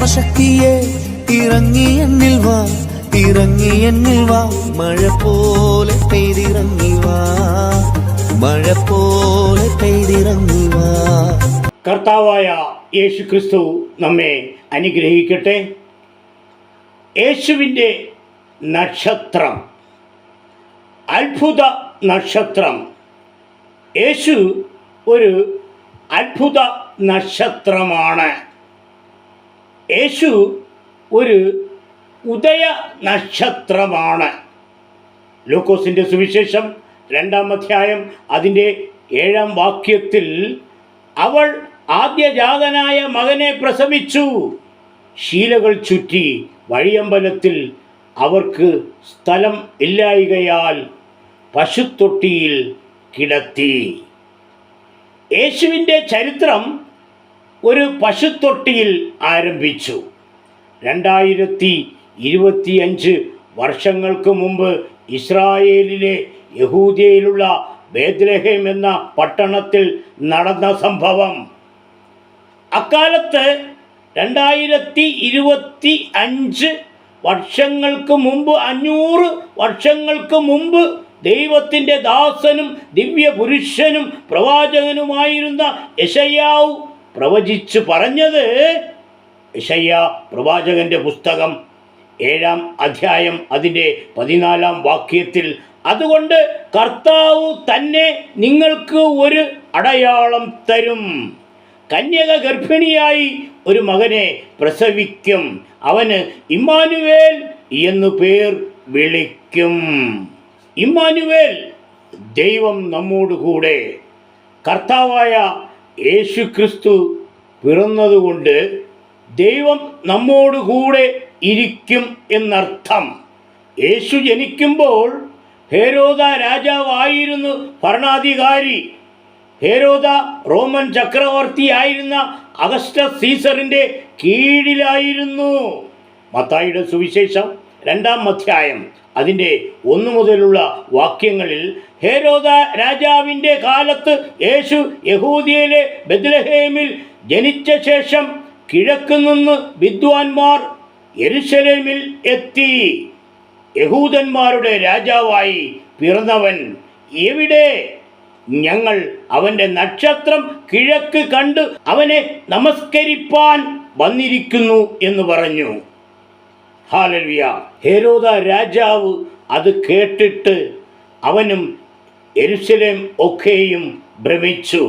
ആത്മശക്തിയെ ഇറങ്ങി എന്നിൽ വാ, ഇറങ്ങി എന്നിൽ വാ, മഴ പോലെ പെയ്തിറങ്ങി വാ, മഴ പോലെ പെയ്തിറങ്ങി വാ. കർത്താവായ യേശു ക്രിസ്തു നമ്മെ അനുഗ്രഹിക്കട്ടെ. യേശുവിൻ്റെ നക്ഷത്രം, അത്ഭുത നക്ഷത്രം. യേശു ഒരു അത്ഭുത നക്ഷത്രമാണ്. യേശു ഒരു ഉദയ നക്ഷത്രമാണ്. ലൂക്കോസിൻ്റെ സുവിശേഷം 2-ാം അധ്യായം അതിൻ്റെ 7-ാം വാക്യത്തിൽ അവൾ ആദ്യജാതനായ മകനെ പ്രസവിച്ചു. ശീലകൾ ചുറ്റി വഴിയമ്പലത്തിൽ അവർക്ക് സ്ഥലം ഇല്ലായ്കയാൽ പശുത്തൊട്ടിയിൽ കിടത്തി. യേശുവിൻ്റെ ചരിത്രം ഒരു പശുത്തൊട്ടിയിൽ ആരംഭിച്ചു. 2025 വർഷങ്ങൾക്ക് മുമ്പ് ഇസ്രായേലിലെ യഹൂദയിലുള്ള ബേത്ലഹേം എന്ന പട്ടണത്തിൽ നടന്ന സംഭവം. അക്കാലത്ത് 2025 വർഷങ്ങൾക്ക് മുമ്പ്, 500 വർഷങ്ങൾക്ക് മുമ്പ് ദൈവത്തിൻ്റെ ദാസനും ദിവ്യപുരുഷനും പ്രവാചകനുമായിരുന്ന യെശയ്യാവ് പ്രവചിച്ചു പറഞ്ഞത്, യെശയ്യാ പ്രവാചകന്റെ പുസ്തകം 7-ാം അധ്യായം അതിൻ്റെ 14-ാം വാക്യത്തിൽ, അതുകൊണ്ട് കർത്താവ് തന്നെ നിങ്ങൾക്ക് ഒരു അടയാളം തരും, കന്യക ഗർഭിണിയായി ഒരു മകനെ പ്രസവിക്കും, അവന് ഇമ്മാനുവേൽ എന്നു പേർ വിളിക്കും. ഇമ്മാനുവേൽ, ദൈവം നമ്മോടുകൂടെ. കർത്താവായ യേശു ക്രിസ്തു പിറന്നതുകൊണ്ട് ദൈവം നമ്മോടുകൂടെ ഇരിക്കും എന്നർത്ഥം. യേശു ജനിക്കുമ്പോൾ ഹേരോദ രാജാവായിരുന്നു ഭരണാധികാരി. ഹേരോദ റോമൻ ചക്രവർത്തിയായിരുന്ന അഗസ്റ്റസ് സീസറിൻ്റെ കീഴിലായിരുന്നു. മത്തായിയുടെ സുവിശേഷം 2-ാം അധ്യായം അതിൻ്റെ 1 മുതലുള്ള വാക്യങ്ങളിൽ ഹേരോദ രാജാവിൻ്റെ കാലത്ത് യേശു യഹൂദിയയിലെ ബെത്ലഹേമിൽ ജനിച്ച ശേഷം കിഴക്ക് നിന്ന് വിദ്വാൻമാർ യെരുശലേമിൽ എത്തി. യഹൂദന്മാരുടെ രാജാവായി പിറന്നവൻ എവിടെ? ഞങ്ങൾ അവൻ്റെ നക്ഷത്രം കിഴക്ക് കണ്ട് അവനെ നമസ്കരിപ്പാൻ വന്നിരിക്കുന്നു എന്ന് പറഞ്ഞു. ഹല്ലേലൂയ. ഹേരോദ രാജാവ് അത് കേട്ടിട്ട് അവനും യെരുശലേം ഒക്കെയും ഭ്രമിച്ചു.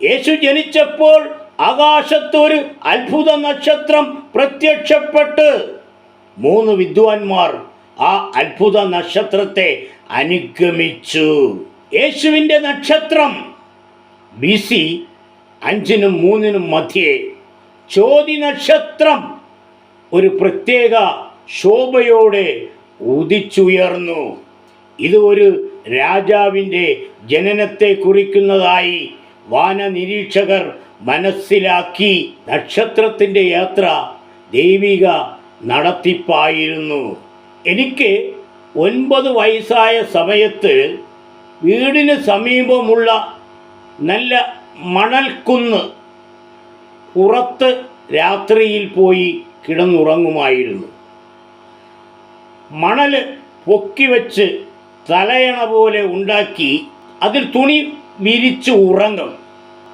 യേശു ജനിച്ചപ്പോൾ ആകാശത്തൊരു അത്ഭുത നക്ഷത്രം പ്രത്യക്ഷപ്പെട്ട് 3 വിദ്വാൻമാർ ആ അത്ഭുത നക്ഷത്രത്തെ അനുഗമിച്ചു. യേശുവിൻ്റെ നക്ഷത്രം BC 5-നും 3-നും മധ്യേ ചോതി നക്ഷത്രം ഒരു പ്രത്യേക ശോഭയോടെ ഉദിച്ചുയർന്നു. ഇത് ഒരു രാജാവിൻ്റെ ജനനത്തെ കുറിക്കുന്നതായി വാനനിരീക്ഷകർ മനസ്സിലാക്കി. നക്ഷത്രത്തിൻ്റെ യാത്ര ദൈവിക നടത്തിപ്പായിരുന്നു. എനിക്ക് 9 വയസ്സായ സമയത്ത് വീടിന് സമീപമുള്ള നല്ല മണൽക്കുന്ന് പുറത്ത് രാത്രിയിൽ പോയി കിടന്നുറങ്ങുമായിരുന്നു. മണൽ പൊക്കി വെച്ച് തലയണ പോലെ ഉണ്ടാക്കി അതിൽ തുണി വിരിച്ച് ഉറങ്ങും.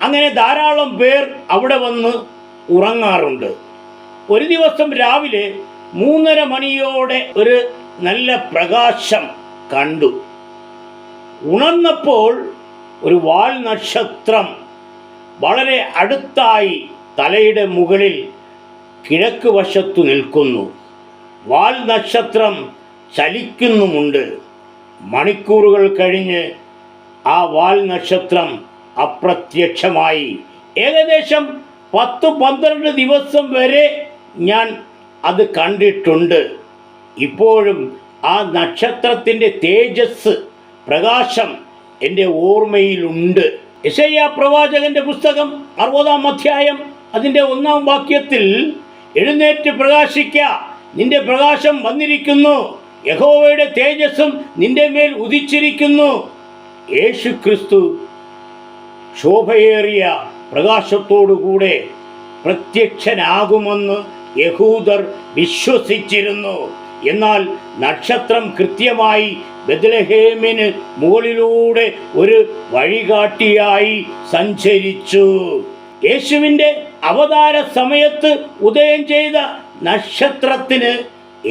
അങ്ങനെ ധാരാളം പേർ അവിടെ വന്ന് ഉറങ്ങാറുണ്ട്. ഒരു ദിവസം രാവിലെ 3:30 മണിയോടെ ഒരു നല്ല പ്രകാശം കണ്ടു. ഉണർന്നപ്പോൾ ഒരു വാൽ നക്ഷത്രം വളരെ അടുത്തായി തലയുടെ മുകളിൽ കിഴക്ക് വശത്തു നിൽക്കുന്നു. വാൽ നക്ഷത്രം ചലിക്കുന്നുമുണ്ട്. മണിക്കൂറുകൾ കഴിഞ്ഞ് ആ വാൽ നക്ഷത്രം അപ്രത്യക്ഷമായി. ഏകദേശം 10-12 ദിവസം വരെ ഞാൻ അത് കണ്ടിട്ടുണ്ട്. ഇപ്പോഴും ആ നക്ഷത്രത്തിൻ്റെ തേജസ്, പ്രകാശം എൻ്റെ ഓർമ്മയിലുണ്ട്. യെശയ്യാ പ്രവാചകന്റെ പുസ്തകം 60-ാം അധ്യായം അതിൻ്റെ 1-ാം വാക്യത്തിൽ, എഴുന്നേറ്റ് പ്രകാശിക്ക, നിന്റെ പ്രകാശം വന്നിരിക്കുന്നു, യഹോവയുടെ തേജസ്സും നിന്റെ മേൽ ഉദിച്ചിരിക്കുന്നു. യേശു ക്രിസ്തു ശോഭയേറിയ പ്രകാശത്തോടുകൂടെ പ്രത്യക്ഷനാകുമെന്ന് യഹൂദർ വിശ്വസിച്ചിരുന്നു. എന്നാൽ നക്ഷത്രം കൃത്യമായി ബെത്ലഹേമിന് മുകളിലൂടെ ഒരു വഴികാട്ടിയായി സഞ്ചരിച്ചു. യേശുവിൻ്റെ അവതാര സമയത്ത് ഉദയം ചെയ്ത നക്ഷത്രത്തിന്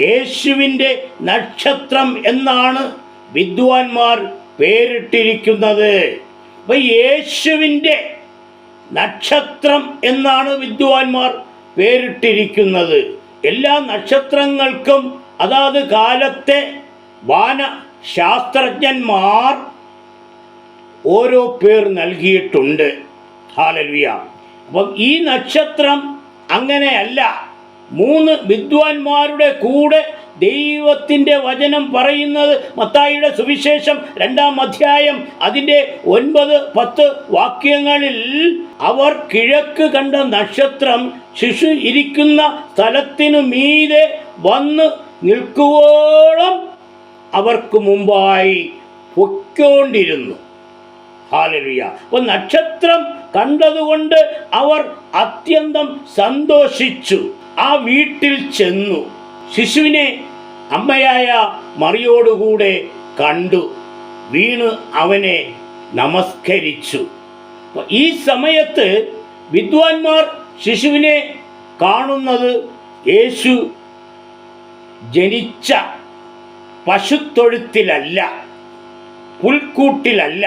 യേശുവിൻ്റെ നക്ഷത്രം എന്നാണ് വിദ്വാൻമാർ പേരിട്ടിരിക്കുന്നത്. അപ്പൊ യേശുവിൻ്റെ നക്ഷത്രം എന്നാണ് വിദ്വാൻമാർ പേരിട്ടിരിക്കുന്നത്. എല്ലാ നക്ഷത്രങ്ങൾക്കും അതാത് കാലത്തെ വാനശാസ്ത്രജ്ഞന്മാർ ഓരോ പേർ നൽകിയിട്ടുണ്ട്. ഹല്ലേലൂയ. അപ്പം ഈ നക്ഷത്രം അങ്ങനെയല്ല. 3 വിദ്വാൻമാരുടെ കൂടെ ദൈവത്തിൻ്റെ വചനം പറയുന്നത് മത്തായിയുടെ സുവിശേഷം 2-ാം അധ്യായം അതിൻ്റെ 9-10 വാക്യങ്ങളിൽ അവർ കിഴക്ക് കണ്ട നക്ഷത്രം ശിശു ഇരിക്കുന്ന സ്ഥലത്തിനു മീതെ വന്ന് നിൽക്കുവോളം അവർക്ക് മുമ്പായി പൊയ്ക്കൊണ്ടിരുന്നു. ഹല്ലേലൂയ. അപ്പോൾ നക്ഷത്രം കണ്ടതുകൊണ്ട് അവർ അത്യന്തം സന്തോഷിച്ചു. ആ വീട്ടിൽ ചെന്നു ശിശുവിനെ അമ്മയായ മറിയോടുകൂടെ കണ്ടു, വീണ് അവനെ നമസ്കരിച്ചു. ഈ സമയത്ത് വിദ്വാൻമാർ ശിശുവിനെ കാണുന്നത് യേശു ജനിച്ച പശുത്തൊഴുത്തിലല്ല, പുൽക്കൂട്ടിലല്ല,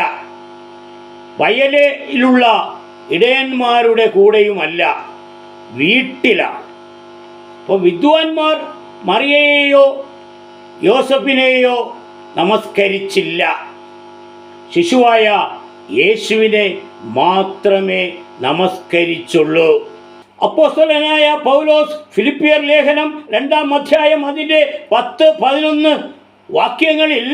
വയലിലുള്ള ഇടയന്മാരുടെ കൂടെയുമല്ല, വീട്ടിലാണ്. അപ്പോൾ വിദ്വാൻമാർ മറിയയെയോ യോസഫിനെയോ നമസ്കരിച്ചില്ല. ശിശുവായ യേശുവിനെ മാത്രമേ നമസ്കരിച്ചുള്ളൂ. അപ്പോസ്തലനായ പൗലോസ് ഫിലിപ്പിയർ ലേഖനം 2-ാം അധ്യായം അതിൻ്റെ 10-11 വാക്യങ്ങളിൽ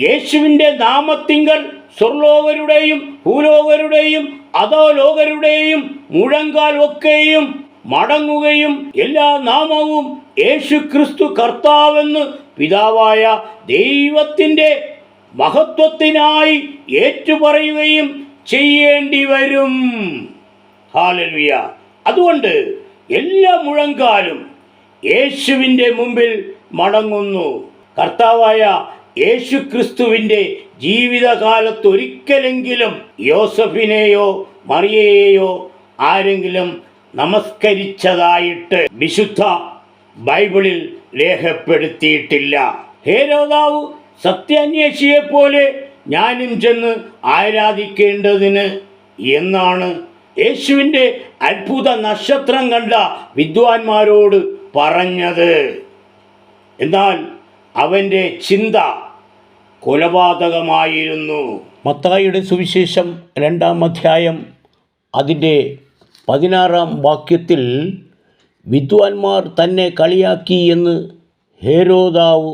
യേശുവിൻ്റെ നാമത്തിങ്കൽ സ്വർലോകരുടെയും ഭൂലോകരുടെയും അധോലോകരുടെയും മുഴങ്കാൽ ഒക്കെയും മടങ്ങുകയും എല്ലാ നാമവും യേശു ക്രിസ്തു കർത്താവെന്ന് പിതാവായ ദൈവത്തിൻ്റെ മഹത്വത്തിനായി ഏറ്റുപറയുകയും ചെയ്യേണ്ടി വരും. ഹല്ലേലൂയ. അതുകൊണ്ട് എല്ലാ മുഴങ്കാലും യേശുവിൻ്റെ മുമ്പിൽ മടങ്ങുന്നു. കർത്താവായ യേശു ക്രിസ്തുവിൻ്റെ ജീവിതകാലത്തൊരിക്കലെങ്കിലും യോസഫിനെയോ മറിയയെയോ ആരെങ്കിലും നമസ്കരിച്ചതായിട്ട് വിശുദ്ധ ബൈബിളിൽ രേഖപ്പെടുത്തിയിട്ടില്ല. ഹേരോദാവ് സത്യാന്വേഷിയെപ്പോലെ ഞാനും ചെന്ന് ആരാധിക്കേണ്ടതിന് എന്നാണ് യേശുവിൻ്റെ അത്ഭുത നക്ഷത്രം കണ്ട വിദ്വാൻമാരോട് പറഞ്ഞത്. എന്നാൽ അവൻ്റെ ചിന്ത കൊലപാതകമായിരുന്നു. മത്തായിയുടെ സുവിശേഷം 2-ാം അധ്യായം അതിൻ്റെ 16-ാം വാക്യത്തിൽ വിദ്വാൻമാർ തന്നെ കളിയാക്കി എന്ന് ഹേരോദാവ്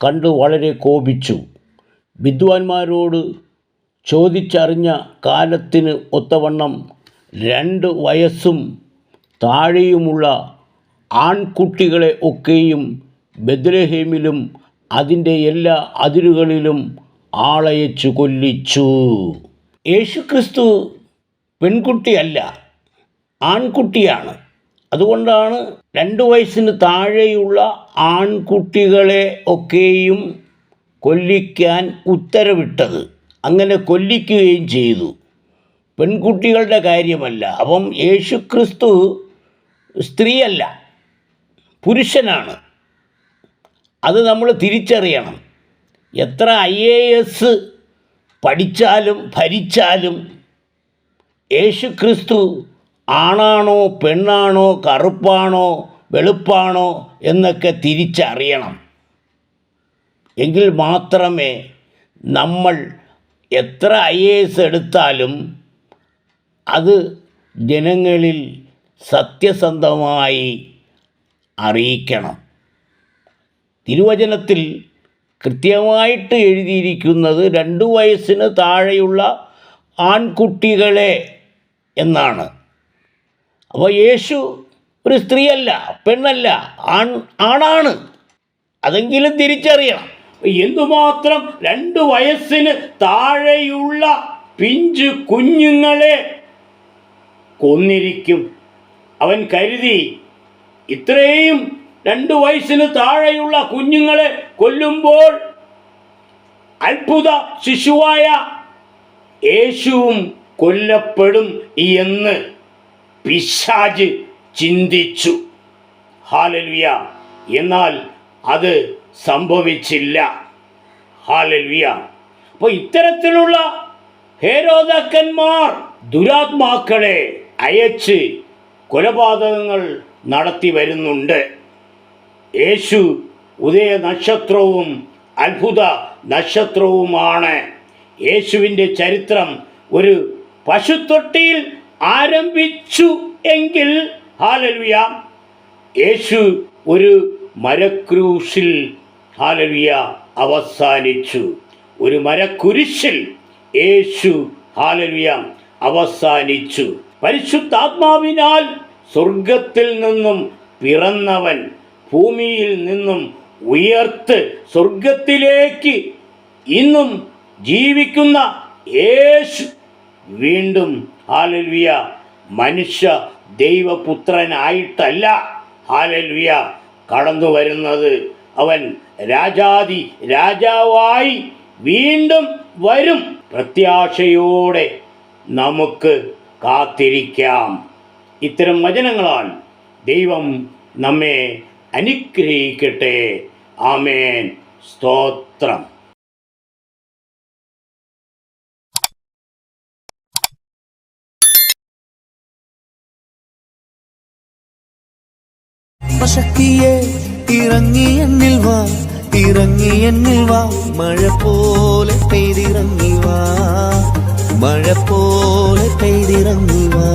കണ്ട് വളരെ കോപിച്ചു. വിദ്വാൻമാരോട് ചോദിച്ചറിഞ്ഞ കാലത്തിന് ഒത്തവണ്ണം 2 വയസ്സും താഴെയുമുള്ള ആൺകുട്ടികളെ ഒക്കെയും ബെത്ലഹേമിലും അതിൻ്റെ എല്ലാ അതിരുകളിലും ആളയച്ചു കൊല്ലിച്ചു. യേശുക്രിസ്തു പെൺകുട്ടിയല്ല, ആൺകുട്ടിയാണ്. അതുകൊണ്ടാണ് 2 വയസ്സിന് താഴെയുള്ള ആൺകുട്ടികളെ ഒക്കെയും കൊല്ലിക്കാൻ ഉത്തരവിട്ടത്. അങ്ങനെ കൊല്ലിക്കുകയും ചെയ്തു. പെൺകുട്ടികളുടെ കാര്യമല്ല. അപ്പം യേശുക്രിസ്തു സ്ത്രീയല്ല, പുരുഷനാണ്. അത് നമ്മൾ തിരിച്ചറിയണം. എത്ര IAS പഠിച്ചാലും ഭരിച്ചാലും യേശുക്രിസ്തു ആണാണോ പെണ്ണാണോ കറുപ്പാണോ വെളുപ്പാണോ എന്നൊക്കെ തിരിച്ചറിയണം. എങ്കിൽ മാത്രമേ നമ്മൾ എത്ര IAS എടുത്താലും അത് ജനങ്ങളിൽ സത്യസന്ധമായി അറിയിക്കണം. തിരുവചനത്തിൽ കൃത്യമായിട്ട് എഴുതിയിരിക്കുന്നത് 2 വയസ്സിന് താഴെയുള്ള ആൺകുട്ടികളെ എന്നാണ്. അപ്പോൾ യേശു ഒരു സ്ത്രീയല്ല, പെണ്ണല്ല, ആണാണ്. അതെങ്കിലും തിരിച്ചറിയണം. എന്തുമാത്രം 2 വയസ്സിന് താഴെയുള്ള പിഞ്ചു കുഞ്ഞുങ്ങളെ കൊന്നിരിക്കും. അവൻ കരുതി ഇത്രയും 2 വയസ്സിന് താഴെയുള്ള കുഞ്ഞുങ്ങളെ കൊല്ലുമ്പോൾ അത്ഭുത ശിശുവായ യേശുവും കൊല്ലപ്പെടും എന്ന് പിശാച് ചിന്തിച്ചു. ഹല്ലേലൂയ. എന്നാൽ അത് സംഭവിച്ചില്ല. ഹല്ലേലൂയ. അപ്പോൾ ഇത്തരത്തിലുള്ള ഹേരോദക്കന്മാർ ദുരാത്മാക്കളെ അയച്ച് കൊലപാതകങ്ങൾ നടത്തി വരുന്നുണ്ട്. യേശു ഉദയ നക്ഷത്രവും അത്ഭുത നക്ഷത്രവുമാണ്. യേശുവിൻ്റെ ചരിത്രം ഒരു പശുത്തൊട്ടിയിൽ ആരംഭിച്ചു എങ്കിൽ ഹല്ലേലൂയ, യേശു ഒരു മരക്രൂശിൽ ഹല്ലേലൂയ അവസാനിച്ചു. ഒരു മരക്കുരിശിൽ യേശു ഹല്ലേലൂയ അവസാനിച്ചു. പരിശുദ്ധാത്മാവിനാൽ സ്വർഗത്തിൽ നിന്നും പിറന്നവൻ ഭൂമിയിൽ നിന്നും ഉയർത്ത് സ്വർഗത്തിലേക്ക് ഇന്നും ജീവിക്കുന്ന യേശു വീണ്ടും ഹല്ലേലൂയ മനുഷ്യ ദൈവപുത്രനായിട്ടല്ല ഹല്ലേലൂയ കടന്നു വരുന്നത്. അവൻ രാജാതി രാജാവായി വീണ്ടും വരും. പ്രത്യാശയോടെ നമുക്ക് കാത്തിരിക്കാം. ഇത്തരം വചനങ്ങളാൽ ദൈവം നമ്മെ അനുഗ്രഹിക്കട്ടെ. ആമേൻ. സ്തോത്രം. ശക്തിയെ ഇറങ്ങി എന്നിൽ വാ, ഇറങ്ങി എന്നിൽ വാ, മഴ പോലെ പെയ്തിറങ്ങി വാ, മഴ പോലെ പെയ്തിറങ്ങി വാ.